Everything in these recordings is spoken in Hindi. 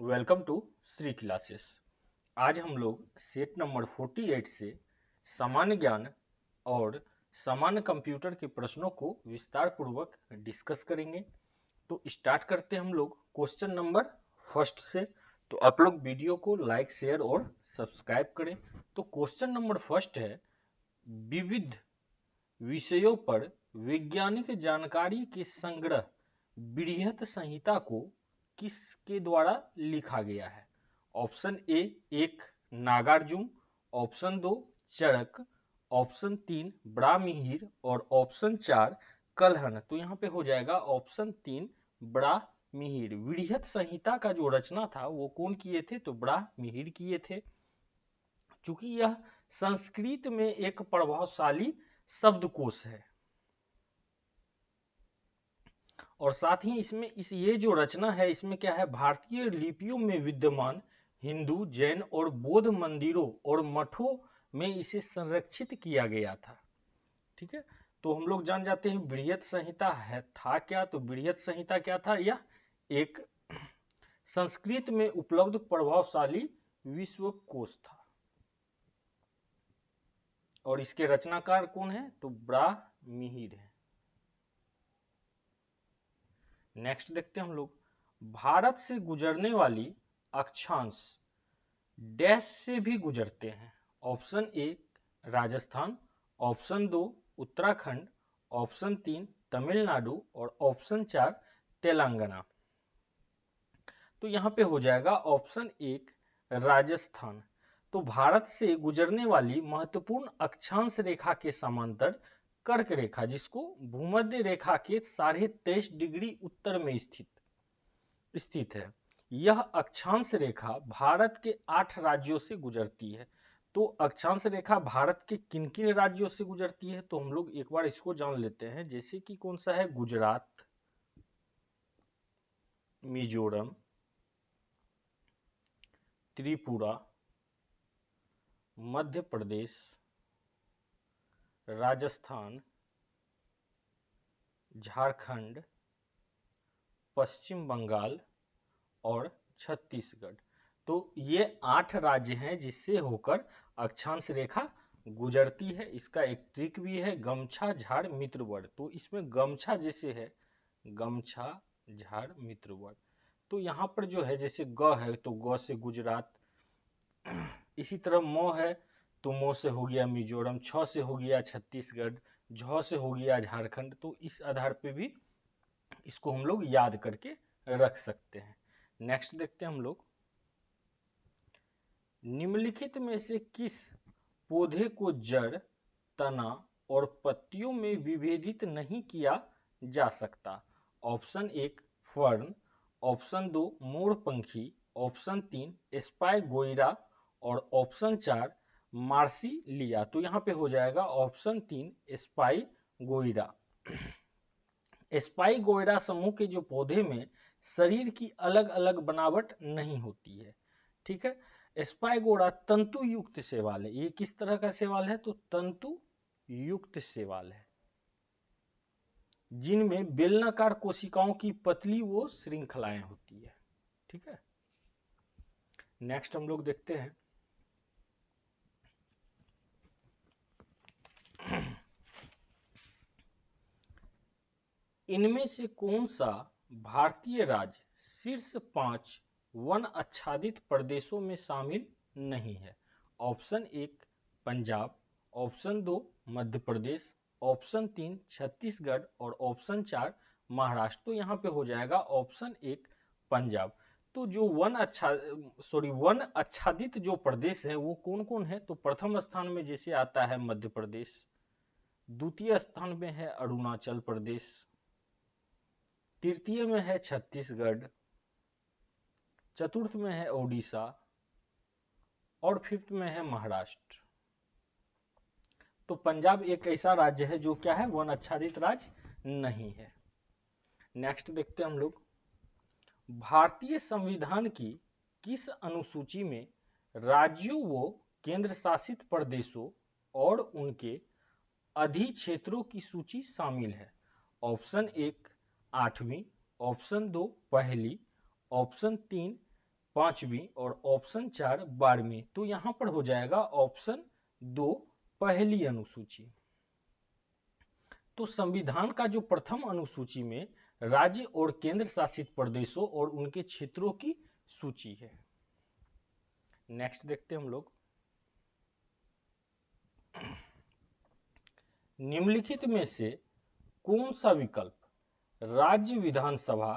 Welcome to Shri classes. आज हम लोग सेट नंबर 48 से सामान्य ज्ञान और सामान्य कंप्यूटर के प्रश्नों को विस्तार पूर्वक डिस्कस करेंगे। तो स्टार्ट करते हैं हम लोग क्वेश्चन नंबर फर्स्ट से। तो आप लोग वीडियो को लाइक शेयर और सब्सक्राइब करें। तो क्वेश्चन नंबर फर्स्ट है, विविध विषयों पर वैज्ञानिक जानकारी के संग्रह बृहत संहिता को किसके द्वारा लिखा गया है? ऑप्शन ए एक नागार्जुन, ऑप्शन दो चरक, ऑप्शन तीन ब्राह्मणिर और ऑप्शन चार कलहन। तो यहाँ पे हो जाएगा ऑप्शन तीन ब्राह्मणिर। बृहत संहिता का जो रचना था वो कौन किए थे? तो ब्राह्मणिर किए थे। चूंकि यह संस्कृत में एक प्रभावशाली शब्दकोश है और साथ ही इसमें ये जो रचना है इसमें क्या है, भारतीय लिपियों में विद्यमान हिंदू, जैन और बौद्ध मंदिरों और मठों में इसे संरक्षित किया गया था। ठीक है, तो हम लोग जान जाते हैं बृहत संहिता है था क्या। तो बृहत संहिता क्या था? यह एक संस्कृत में उपलब्ध प्रभावशाली विश्वकोश था और इसके रचनाकार कौन है? तो ब्राह्मणिर है। नेक्स्ट देखते हैं हम लोग, भारत से गुजरने वाली अक्षांश डैश से भी गुजरते हैं। ऑप्शन ए राजस्थान, ऑप्शन दो उत्तराखंड, ऑप्शन तीन तमिलनाडु और ऑप्शन चार तेलंगाना। तो यहां पे हो जाएगा ऑप्शन एक राजस्थान। तो भारत से गुजरने वाली महत्वपूर्ण अक्षांश रेखा के समांतर कर्क रेखा, जिसको भूमध्य रेखा के 23.5 डिग्री उत्तर में स्थित है, यह अक्षांश रेखा भारत के 8 राज्यों से गुजरती है। तो अक्षांश रेखा भारत के किन किन राज्यों से गुजरती है? तो हम लोग एक बार इसको जान लेते हैं। जैसे कि कौन सा है? गुजरात, मिजोरम, त्रिपुरा, मध्य प्रदेश, राजस्थान, झारखंड, पश्चिम बंगाल और छत्तीसगढ़। तो ये 8 राज्य हैं जिससे होकर अक्षांश रेखा गुजरती है। इसका एक ट्रिक भी है, गमछा झाड़ मित्र वर। तो इसमें गमछा जैसे है, गमछा झाड़ मित्र वर। तो यहाँ पर जो है जैसे ग है तो ग से गुजरात, इसी तरह मो है तो मो से हो गया मिजोरम, छ से हो गया छत्तीसगढ़, झ से हो गया झारखंड। तो इस आधार पे भी इसको हम लोग याद करके रख सकते हैं। नेक्स्ट देखते हैं हम लोग, निम्नलिखित में से किस पौधे को जड़, तना और पत्तियों में विभेदित नहीं किया जा सकता? ऑप्शन एक फर्न, ऑप्शन दो मोरपंखी, ऑप्शन तीन स्पाइगोइरा और ऑप्शन चार मार्सिलिया। तो यहाँ पे हो जाएगा ऑप्शन तीन स्पाइगोइरा। स्पाइगोइरा समूह के जो पौधे में शरीर की अलग अलग बनावट नहीं होती है। ठीक है, स्पाइगोरा तंतु युक्त शैवाल है। ये किस तरह का शैवाल है? तो तंतु युक्त शैवाल है जिनमें बेलनाकार कोशिकाओं की पतली वो श्रृंखलाएं होती है। ठीक है, नेक्स्ट हम लोग देखते हैं, इनमें से कौन सा भारतीय राज्य शीर्ष 5 वन आच्छादित प्रदेशों में शामिल नहीं है? ऑप्शन एक पंजाब, ऑप्शन दो मध्य प्रदेश, ऑप्शन तीन छत्तीसगढ़ और ऑप्शन चार महाराष्ट्र। तो यहाँ पे हो जाएगा ऑप्शन एक पंजाब। तो जो वन आच्छादित जो प्रदेश है वो कौन कौन है? तो प्रथम स्थान में जैसे आता है मध्य प्रदेश, द्वितीय स्थान में है अरुणाचल प्रदेश, तृतीय में है छत्तीसगढ़, चतुर्थ में है ओडिशा और फिफ्थ में है महाराष्ट्र। तो पंजाब एक ऐसा राज्य है जो क्या है? वन आच्छादित राज्य नहीं है। नेक्स्ट देखते हैं हम लोग, भारतीय संविधान की किस अनुसूची में राज्यों व केंद्र शासित प्रदेशों और उनके अधिक्षेत्रों की सूची शामिल है? ऑप्शन एक 8वीं, ऑप्शन दो पहली, ऑप्शन तीन 5वीं और ऑप्शन 4 12वीं। तो यहां पर हो जाएगा ऑप्शन 2 पहली अनुसूची। तो संविधान का जो प्रथम अनुसूची में राज्य और केंद्र शासित प्रदेशों और उनके क्षेत्रों की सूची है। नेक्स्ट देखते हैं हम लोग, निम्नलिखित में से कौन सा विकल्प राज्य विधानसभा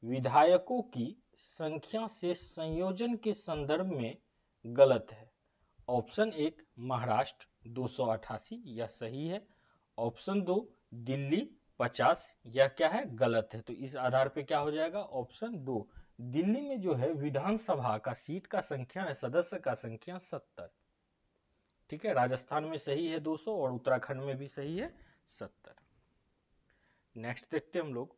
विधायकों की संख्या से संयोजन के संदर्भ में गलत है? ऑप्शन 1 महाराष्ट्र 288, यह सही है। ऑप्शन 2 दिल्ली 50, यह क्या है? गलत है। तो इस आधार पे क्या हो जाएगा? ऑप्शन 2 दिल्ली में जो है विधानसभा का सीट का संख्या है, सदस्य का संख्या 70। ठीक है, राजस्थान में सही है 200 और उत्तराखंड में भी सही है 70। नेक्स्ट देखते हैं हम लोग,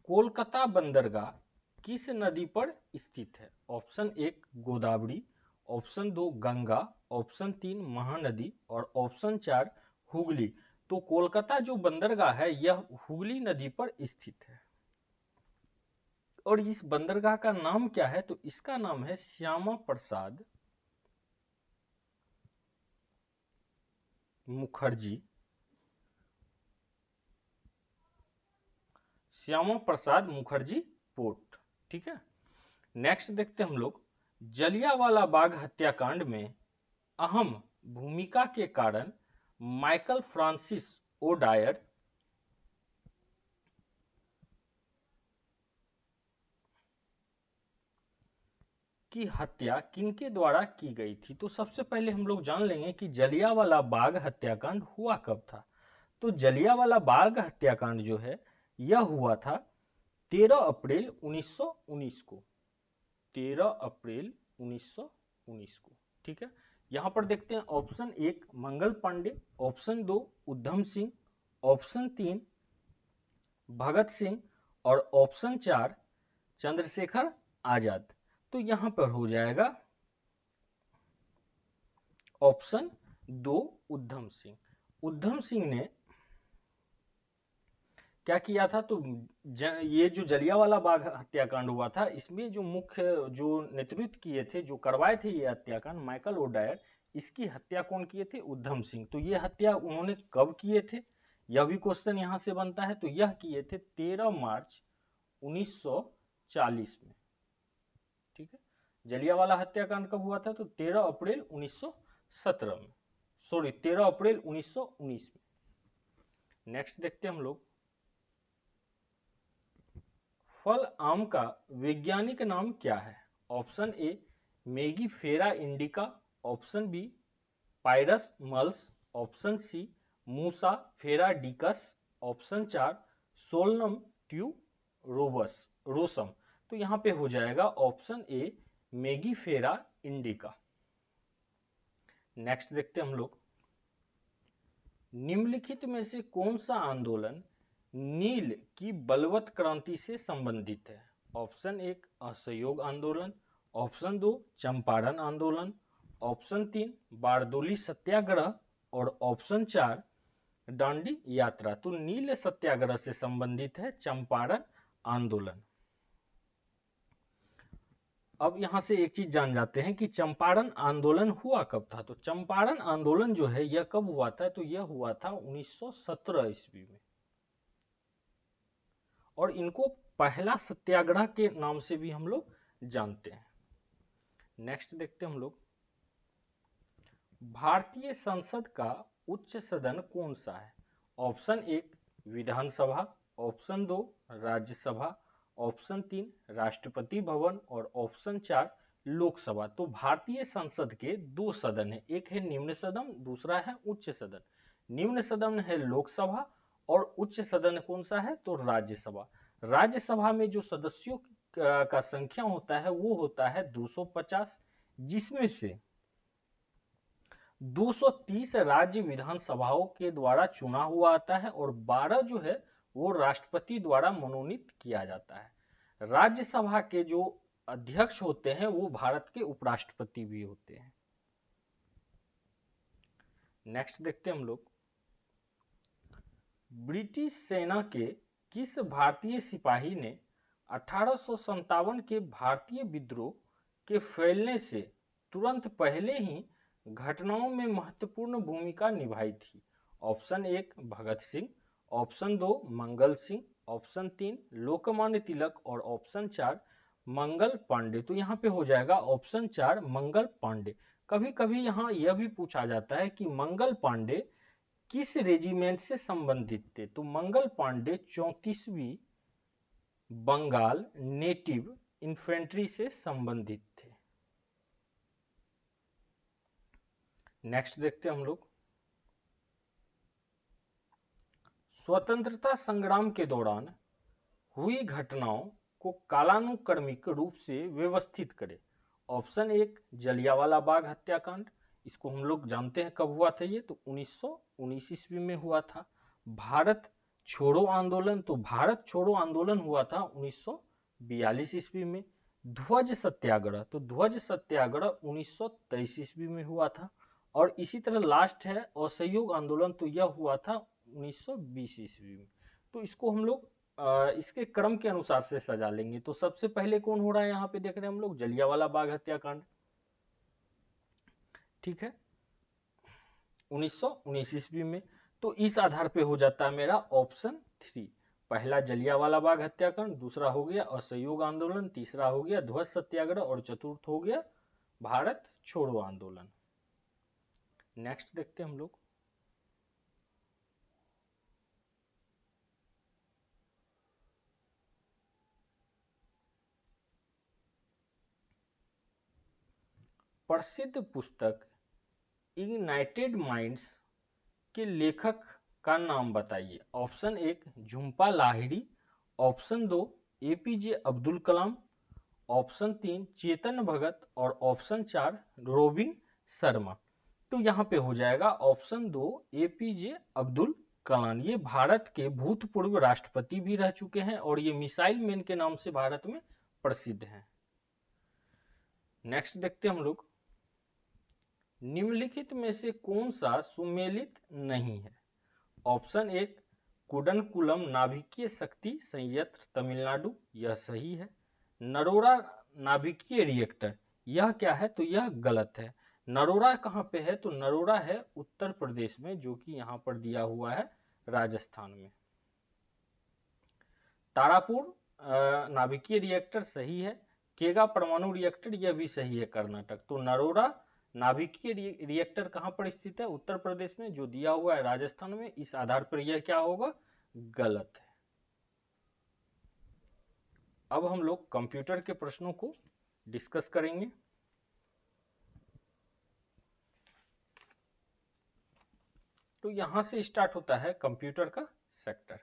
कोलकाता बंदरगाह किस नदी पर स्थित है? Option 1 Godavari, option 2 Ganga, option 3 Mahanadi और ऑप्शन 4 हुगली। तो कोलकाता जो बंदरगाह है यह हुगली नदी पर स्थित है। और इस बंदरगाह का नाम क्या है? तो इसका नाम है श्यामा प्रसाद मुखर्जी, श्यामा प्रसाद मुखर्जी पोर्ट। ठीक है, नेक्स्ट देखते हैं हम लोग, जलियांवाला बाग हत्याकांड में अहम भूमिका के कारण माइकल फ्रांसिस ओडायर की हत्या किनके द्वारा की गई थी? तो सबसे पहले हम लोग जान लेंगे कि जलियांवाला बाग हत्याकांड हुआ कब था। तो जलियांवाला बाग हत्याकांड जो है यह हुआ था 13 अप्रैल 1919 को। 13 अप्रैल 1919 को। ठीक है, यहां पर देखते हैं option 1 Mangal Pandey, option 2 Udham Singh, option 3 Bhagat Singh और ऑप्शन 4 चंद्रशेखर आजाद। तो यहां पर हो जाएगा ऑप्शन 2 उधम सिंह। उधम सिंह ने क्या किया था? तो ये जो जलियांवाला बाग हत्याकांड हुआ था इसमें जो मुख्य जो नेतृत्व किए थे, जो करवाए थे ये हत्याकांड, माइकल ओडायर, इसकी हत्या कौन किए थे? उधम सिंह। तो ये हत्या उन्होंने कब किए थे, यह भी क्वेश्चन यहां से बनता है। तो यह किए थे 13 मार्च 1940 में। ठीक है, जलियांवाला हत्याकांड कब हुआ था? तो 13 अप्रैल 1917 में, सॉरी 13 अप्रैल 1919 में। नेक्स्ट देखते हैं हम लोग, फल आम का वैज्ञानिक नाम क्या है? Option A mangifera indica, option B pyrus malus, option C musa paradisiaca, option 4 solanum rosum. तो यहां पे हो जाएगा option A mangifera indica. Next देखते हैं हम लोग, निम्नलिखित में से कौन सा आंदोलन नील की बलवत क्रांति से संबंधित है? ऑप्शन 1 असहयोग आंदोलन, ऑप्शन 2 चंपारण आंदोलन, ऑप्शन 3 बारदोली सत्याग्रह और ऑप्शन 4 डांडी यात्रा। तो नील सत्याग्रह से संबंधित है चंपारण आंदोलन। अब यहां से एक चीज जान जाते हैं कि चंपारण आंदोलन हुआ कब था। तो चंपारण आंदोलन जो है यह कब हुआ था? तो यह हुआ था 1917 ईस्वी में, और इनको पहला सत्याग्रह के नाम से भी हम लोग जानते हैं। नेक्स्ट देखते हैं हम लोग, भारतीय संसद का उच्च सदन कौन सा है? ऑप्शन 1 विधानसभा, ऑप्शन 2 राज्यसभा, ऑप्शन 3 राष्ट्रपति भवन और ऑप्शन 4 लोकसभा। तो भारतीय संसद के दो सदन है, एक है निम्न सदन, दूसरा है उच्च सदन। निम्न सदन है लोकसभा और उच्च सदन कौन सा है? तो राज्यसभा। राज्यसभा में जो सदस्यों का संख्या होता है वो होता है 250, जिसमें से 230 राज्य विधानसभाओं के द्वारा चुना हुआ आता है और 12 जो है वो राष्ट्रपति द्वारा मनोनीत किया जाता है। राज्यसभा के जो अध्यक्ष होते हैं वो भारत के उपराष्ट्रपति भी होते हैं। नेक्स्ट देखते हैं हम लोग, ब्रिटिश सेना के किस भारतीय सिपाही ने 1857 के भारतीय विद्रोह के फैलने से तुरंत पहले ही घटनाओं में महत्वपूर्ण भूमिका निभाई थी। Option 1 Bhagat Singh, option 2 Mangal Singh, option 3 Lokmanya Tilak और ऑप्शन 4 मंगल पांडे। तो यहाँ पे हो जाएगा ऑप्शन 4 मंगल पांडे। कभी कभी यहाँ यह भी पूछा जाता है कि मंगल पांडे किस रेजिमेंट से संबंधित थे। तो मंगल पांडे 34वीं बंगाल नेटिव इन्फेंट्री से संबंधित थे। नेक्स्ट देखते हैं हम लोग, स्वतंत्रता संग्राम के दौरान हुई घटनाओं को कालानुक्रमिक रूप से व्यवस्थित करें। ऑप्शन 1 जलियांवाला बाग हत्याकांड, इसको हम लोग जानते हैं कब हुआ था, ये तो 1919 ईस्वी में हुआ था। भारत छोड़ो आंदोलन, तो भारत छोड़ो आंदोलन हुआ था 1942 ईस्वी में। ध्वज सत्याग्रह, तो ध्वज सत्याग्रह 1923 ईस्वी में हुआ था। और इसी तरह लास्ट है असहयोग आंदोलन, तो यह हुआ था 1920 ईस्वी में। तो इसको हम लोग इसके क्रम के अनुसार से सजा लेंगे। तो सबसे पहले कौन हो रहा है यहाँ पे देख रहे हैं हम लोग, जलियांवाला बाग हत्याकांड, ठीक है, 1919 ईस्वी में। तो इस आधार पे हो जाता है मेरा ऑप्शन 3। पहला जलियांवाला बाग हत्याकांड, दूसरा हो गया असहयोग आंदोलन, तीसरा हो गया ध्वज सत्याग्रह और चतुर्थ हो गया भारत छोड़ो आंदोलन। नेक्स्ट देखते हैं हम लोग, प्रसिद्ध पुस्तक इग्नाइटेड माइंड्स के लेखक का नाम बताइए। Option 1 Jhumpa Lahiri, option 2 A P J Abdul Kalam, option 3 Chetan Bhagat और ऑप्शन 4 रोबिन शर्मा। तो यहाँ पे हो जाएगा ऑप्शन 2 एपीजे अब्दुल कलाम। ये भारत के भूतपूर्व राष्ट्रपति भी रह चुके हैं और ये मिसाइल मैन के नाम से भारत में प्रसिद्ध हैं। नेक्स्ट देखते हैं हम लोग, निम्नलिखित में से कौन सा सुमेलित नहीं है। ऑप्शन 1 कुडनकुलम नाभिकीय शक्ति संयंत्र तमिलनाडु, यह सही है। नरोरा नाभिकीय रिएक्टर, यह क्या है, तो यह गलत है। नरोरा कहाँ पे है, तो नरोरा है उत्तर प्रदेश में, जो कि यहाँ पर दिया हुआ है राजस्थान में। तारापुर नाभिकीय रिएक्टर सही है। केगा परमाणु रिएक्टर यह भी सही है कर्नाटक। तो नरोरा नाभिकीय रिएक्टर कहां पर स्थित है, उत्तर प्रदेश में, जो दिया हुआ है राजस्थान में। इस आधार पर यह क्या होगा, गलत है। अब हम लोग कंप्यूटर के प्रश्नों को डिस्कस करेंगे। तो यहां से स्टार्ट होता है कंप्यूटर का सेक्टर।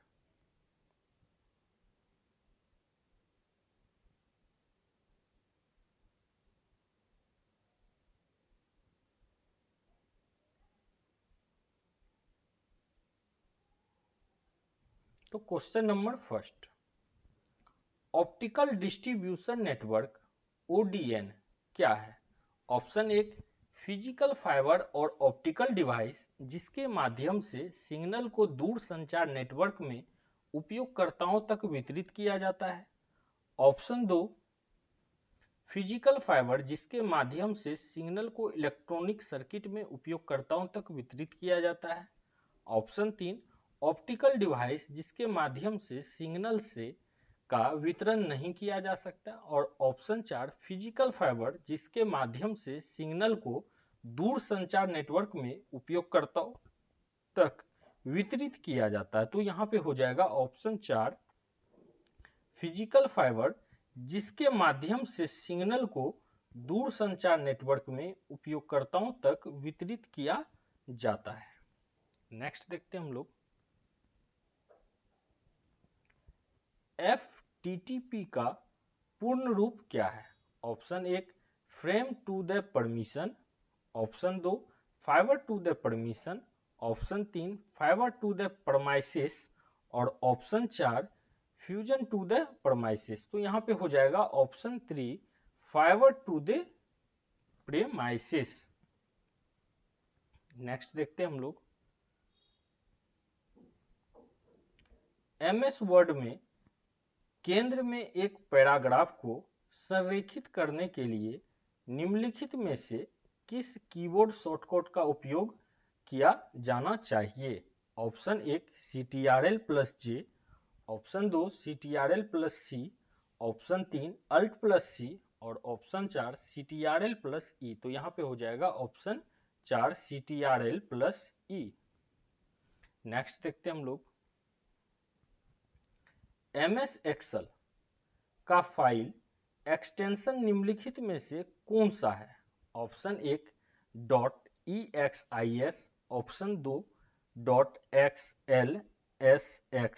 तो question number first, optical distribution network O D N क्या है। ऑप्शन 1 फिजिकल फाइबर और ऑप्टिकल डिवाइस जिसके माध्यम से सिग्नल को दूर संचार नेटवर्क में उपयोगकर्ताओं तक वितरित किया जाता है। ऑप्शन 2 फिजिकल फाइबर जिसके माध्यम से सिग्नल को इलेक्ट्रॉनिक सर्किट में उपयोगकर्ताओं तक वितरित किया जाता है। ऑप्शन 3 ऑप्टिकल डिवाइस जिसके माध्यम से सिग्नल से का वितरण नहीं किया जा सकता। और ऑप्शन 4 फिजिकल फाइबर जिसके माध्यम से सिग्नल को दूर संचार नेटवर्क में उपयोगकर्ताओं तक वितरित किया जाता है। तो यहाँ पे हो जाएगा ऑप्शन 4 फिजिकल फाइबर जिसके माध्यम से सिग्नल को दूर संचार नेटवर्क में उपयोगकर्ताओं तक वितरित किया जाता है। नेक्स्ट देखते हैं हम लोग, FTTP का पूर्ण रूप क्या है। Option 1 frame to the permission, option 2 fibre to the permission, option 3 fibre to the premises और option 4 fusion to the premises. तो यहाँ पे हो जाएगा option 3 fibre to the premises. Next देखते हैं हम लोग, MS वर्ड में केंद्र में एक पैराग्राफ को संरेखित करने के लिए निम्नलिखित में से किस कीबोर्ड शॉर्टकट का उपयोग किया जाना चाहिए? Option 1 CTRL+J, option 2 CTRL+C, option 3 Alt+C और ऑप्शन 4 CTRL+E। तो यहाँ पे हो जाएगा ऑप्शन 4 CTRL+E। नेक्स्ट देखते हैं हम लोग, MS एक्सेल का फाइल एक्सटेंशन निम्नलिखित में से कौन सा है? ऑप्शन 1 .exis, ऑप्शन 2 .xlsx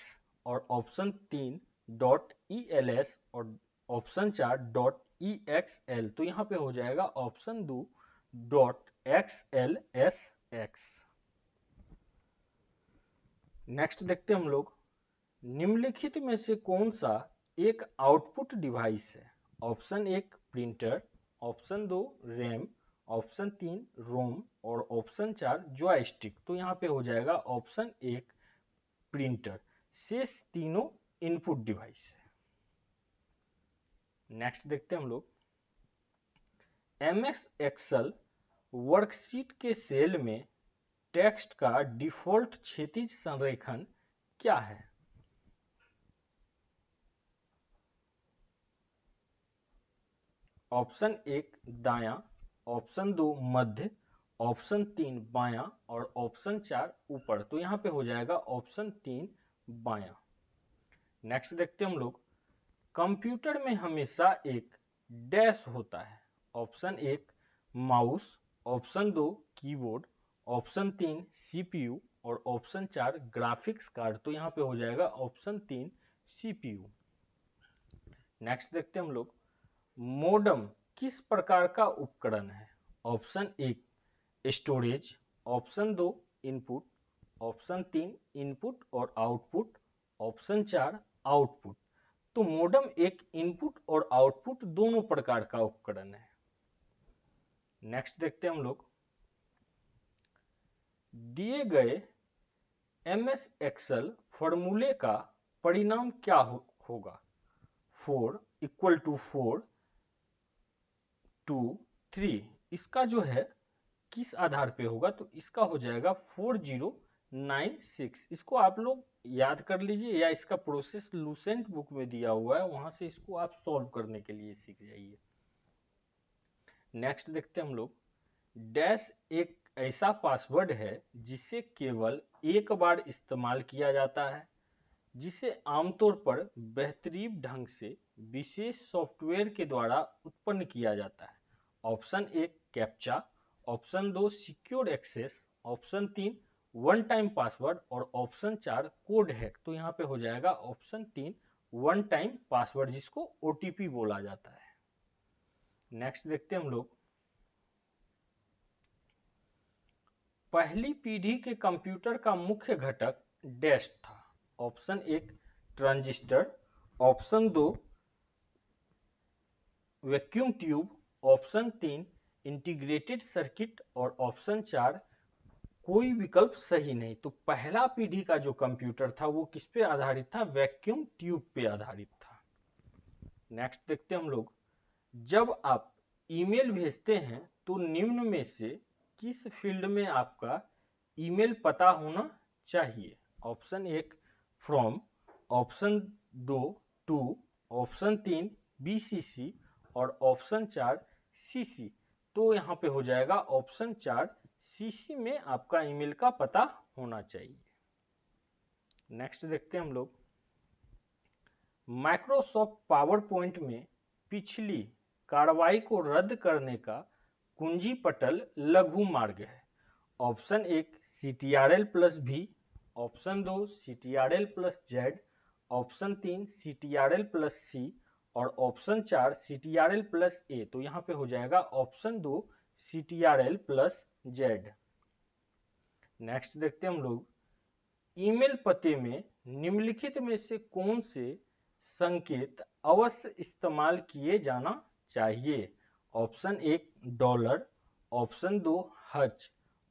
और ऑप्शन 3 .els और ऑप्शन 4 .exl। तो यहाँ पे हो जाएगा ऑप्शन 2 .xlsx। नेक्स्ट देखते हैं हम लोग, निम्नलिखित में से कौन सा एक आउटपुट डिवाइस है? Option 1 printer, option 2 RAM, option 3 रोम और ऑप्शन 4 जॉयस्टिक। तो यहाँ पे हो जाएगा ऑप्शन 1 प्रिंटर। शेष तीनों इनपुट डिवाइस है। नेक्स्ट देखते हैं हम लोग, MS एक्सेल वर्कशीट के सेल में टेक्स्ट का डिफॉल्ट क्षैतिज संरेखण क्या है? ऑप्शन 1 दायां, ऑप्शन 2 मध्य, ऑप्शन 3 बायां और ऑप्शन 4 ऊपर। तो यहाँ पे हो जाएगा ऑप्शन 3 बायां। नेक्स्ट देखते हैं हम लोग, कंप्यूटर में हमेशा एक डैश होता है। Option 1 mouse, option 2 keyboard, option 3 CPU और ऑप्शन 4 ग्राफिक्स कार्ड। तो यहाँ पे हो जाएगा ऑप्शन 3 CPU। नेक्स्ट देखते हैं हम लोग, मोडम किस प्रकार का उपकरण है? Option 1 storage, option 2 input, option 3 input और आउटपुट, ऑप्शन 4 आउटपुट। तो मोडम एक इनपुट और आउटपुट दोनों प्रकार का उपकरण है। नेक्स्ट देखते हैं हम लोग, दिए गए MS एक्सेल फॉर्मूले का परिणाम क्या होगा? 4 = 4 2 3। इसका जो है किस आधार पे होगा? तो इसका हो जाएगा 4096। इसको आप लोग याद कर लीजिए या इसका प्रोसेस लूसेंट बुक में दिया हुआ है, वहां से इसको आप सॉल्व करने के लिए सीख जाइए। नेक्स्ट देखते हैं हम लोग, डैश एक ऐसा पासवर्ड है जिसे केवल एक बार इस्तेमाल किया जाता है, जिसे आमतौर पर बेहतरीन ढंग से विशेष सॉफ्टवेयर के द्वारा उत्पन्न किया जाता है। Option 1 captcha, option 2 secure access, option 3 one time password और ऑप्शन 4 कोड हैक। तो यहाँ पे हो जाएगा ऑप्शन 3 वन टाइम पासवर्ड, जिसको OTP बोला जाता है। नेक्स्ट देखते हैं हम लोग, पहली पीढ़ी के कंप्यूटर का मुख्य घटक डैश था। Option 1 transistor, option 2 vacuum tube, option 3 integrated circuit और ऑप्शन 4 कोई विकल्प सही नहीं। तो पहला पीढ़ी का जो कंप्यूटर था वो किस पे आधारित था? वैक्यूम ट्यूब पे आधारित था। नेक्स्ट देखते हैं हम लोग, जब आप ईमेल भेजते हैं तो निम्न में से किस फील्ड में आपका ईमेल पता होना चाहिए? Option 1 from, option 2 to, option 3 BCC और ऑप्शन 4 CC। तो यहाँ पे हो जाएगा ऑप्शन 4 CC में आपका ईमेल का पता होना चाहिए। नेक्स्ट देखते हैं हम लोग, माइक्रोसॉफ्ट पावर पॉइंट में पिछली कार्रवाई को रद्द करने का कुंजी पटल लघु मार्ग है। Option 1 CTRL+V, option 2 CTRL+Z, option 3 CTRL+C और ऑप्शन 4 CTRL+A। तो यहाँ पे हो जाएगा ऑप्शन 2 CTRL+Z। नेक्स्ट देखते हैं हम लोग, ईमेल पते में निम्नलिखित में से कौन से संकेत अवश्य इस्तेमाल किए जाना चाहिए? ऑप्शन 1 डॉलर, ऑप्शन 2 हज,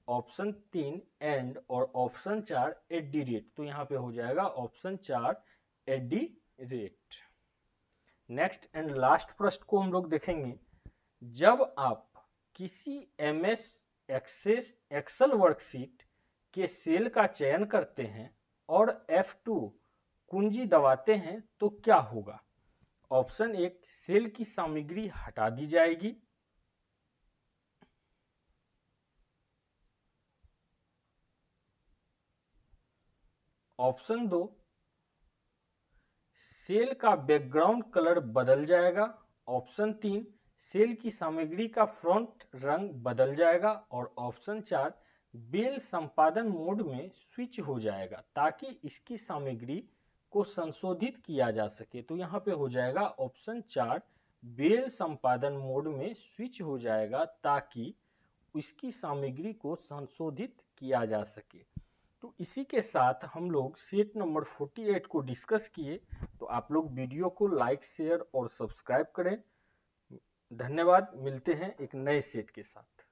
ऑप्शन 3 एंड और ऑप्शन 4 @। तो यहाँ पे हो जाएगा ऑप्शन 4 @। नेक्स्ट एंड लास्ट प्रश्न को हम लोग देखेंगे। जब आप किसी MS एक्सेल वर्कशीट के सेल का चयन करते हैं और F2 कुंजी दबाते हैं तो क्या होगा? ऑप्शन 1, सेल की सामग्री हटा दी जाएगी। ऑप्शन 2, सेल का बैकग्राउंड कलर बदल जाएगा। ऑप्शन 3, सेल की सामग्री का फ्रंट रंग बदल जाएगा। और ऑप्शन 4, बेल संपादन मोड में स्विच हो जाएगा ताकि इसकी सामग्री को संशोधित किया जा सके। तो यहाँ पे हो जाएगा ऑप्शन 4, बेल संपादन मोड में स्विच हो जाएगा ताकि इसकी सामग्री को संशोधित किया जा सके। तो इसी के साथ हम लोग सेट नंबर 48 को डिस्कस किए। तो आप लोग वीडियो को लाइक, शेयर और सब्सक्राइब करें। धन्यवाद। मिलते हैं एक नए सेट के साथ।